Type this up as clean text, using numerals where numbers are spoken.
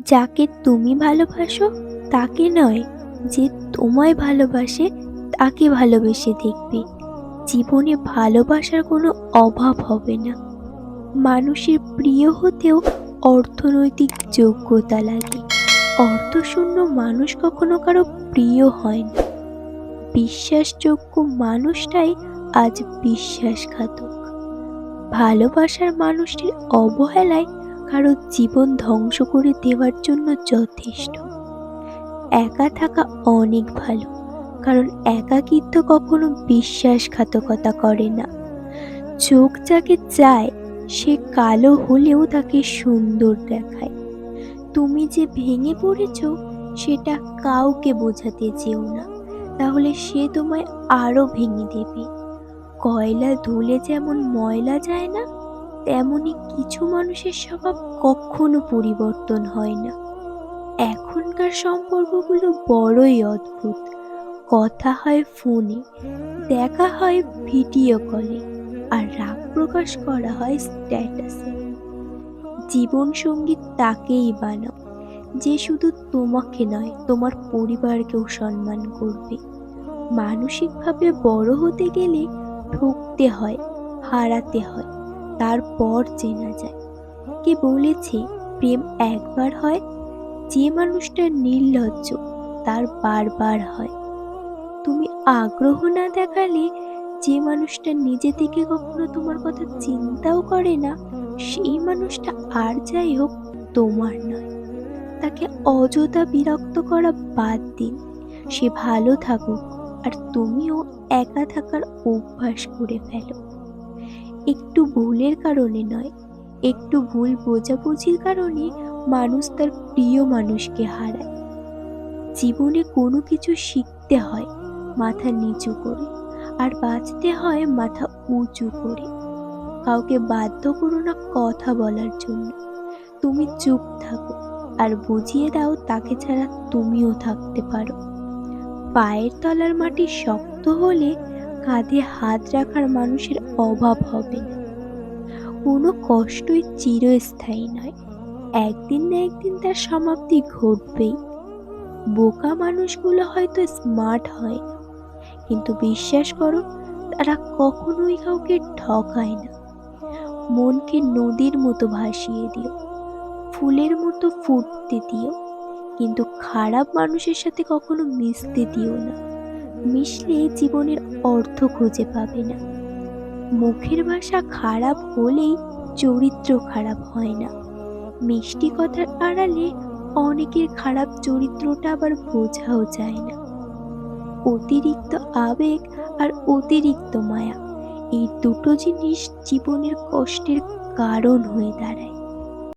যাকে তুমি ভালোবাসো তাকে নয়, যে তোমায় ভালোবাসে তাকে ভালোবেসে দেখবে। জীবনে ভালোবাসার কোনো অভাব হবে না। মানুষের প্রিয় হতেও অর্থনৈতিক যোগ্যতা লাগে। অর্থশূন্য মানুষ কখনো কারো প্রিয় হয় না। বিশ্বাসযোগ্য মানুষটাই আজ বিশ্বাসঘাতক। ভালোবাসার মানুষটির অবহেলায় কারো জীবন ধ্বংস করে দেওয়ার জন্য যথেষ্ট। একা থাকা অনেক ভালো, কারণ একাকিত্ব কখনো বিশ্বাসঘাতকতা করে না। চোখ যাকে চায় সে কালো হলেও তাকে সুন্দর দেখায়। তুমি যে ভেঙে পড়েছো সেটা কাউকে বোঝাতে যেও না, তাহলে সে তোমায় আরো ভেঙে দেবে। কয়লা ধুলে যেমন ময়লা যায় না, তেমনি কিছু মানুষের স্বভাব কখনো পরিবর্তন হয় না। এখনকার সম্পর্কগুলো বড়ই অদ্ভুত। কথা হয় ফোনে, দেখা হয় ভিডিও কলে, আর রাগ প্রকাশ করা হয় স্ট্যাটাসে। জীবন সঙ্গী তাকেই বানাও যে শুধু তোমাকে নয়, তোমার পরিবারকেও সম্মান করবে। মানসিকভাবে বড় হতে গেলে ঠকতে হয়, হারাতে হয়, তারপর চেনা যায়। কে বলেছে প্রেম একবার হয়? যে মানুষটা নির্লজ্জ তার বারবার হয়। তুমি আগ্রহ না দেখালে যে মানুষটা নিজে থেকে কখনো তোমার কথা চিন্তাও করে না, সেই মানুষটা আর যাই হোক তোমার নয়। তাকে অযথা বিরক্ত করা বাদ দিন। সে ভালো থাকুক, আর তুমিও একা থাকার অভ্যাস করে ফেলো। একটু ভুলের কারণে নয়, একটু ভুল বোঝাবুঝির কারণে মানুষ তার প্রিয় মানুষকে হারায়। জীবনে কোনো কিছু শিখতে হয় মাথা নিচু করে, আর বাঁচতে হয় মাথা উঁচু করে। কাউকে বাধ্য করো না কথা বলার জন্য। তুমি চুপ থাকো আর বুঝিয়ে দাও তাকে ছাড়া তুমিও থাকতে পারো। পায়ের তলার মাটি শক্ত হলে কাঁধে হাত রাখার মানুষের অভাব হবে না। কোনো কষ্টই চিরস্থায়ী নয়, একদিন না একদিন তার সমাপ্তি ঘটবেই। বোকা মানুষগুলো হয়তো স্মার্ট হয় না, কিন্তু বিশ্বাস করো তারা কখনোই কাউকে ঠকায় না। মনকে নদীর মতো ভাসিয়ে দিও, ফুলের মতো ফুটতে দিও, কিন্তু খারাপ মানুষের সাথে কখনো মিশতে দিও না। মিশলে জীবনের অর্থ খুঁজে পাবে না। মুখের ভাষা খারাপ হলেই চরিত্র খারাপ হয় না। মিষ্টি কথার আড়ালে অনেকের খারাপ চরিত্রটা আবার বোঝাও যায় না। অতিরিক্ত আবেগ আর অতিরিক্ত মায়া, এই দুটো জিনিস জীবনের কষ্টের কারণ হয়ে দাঁড়ায়।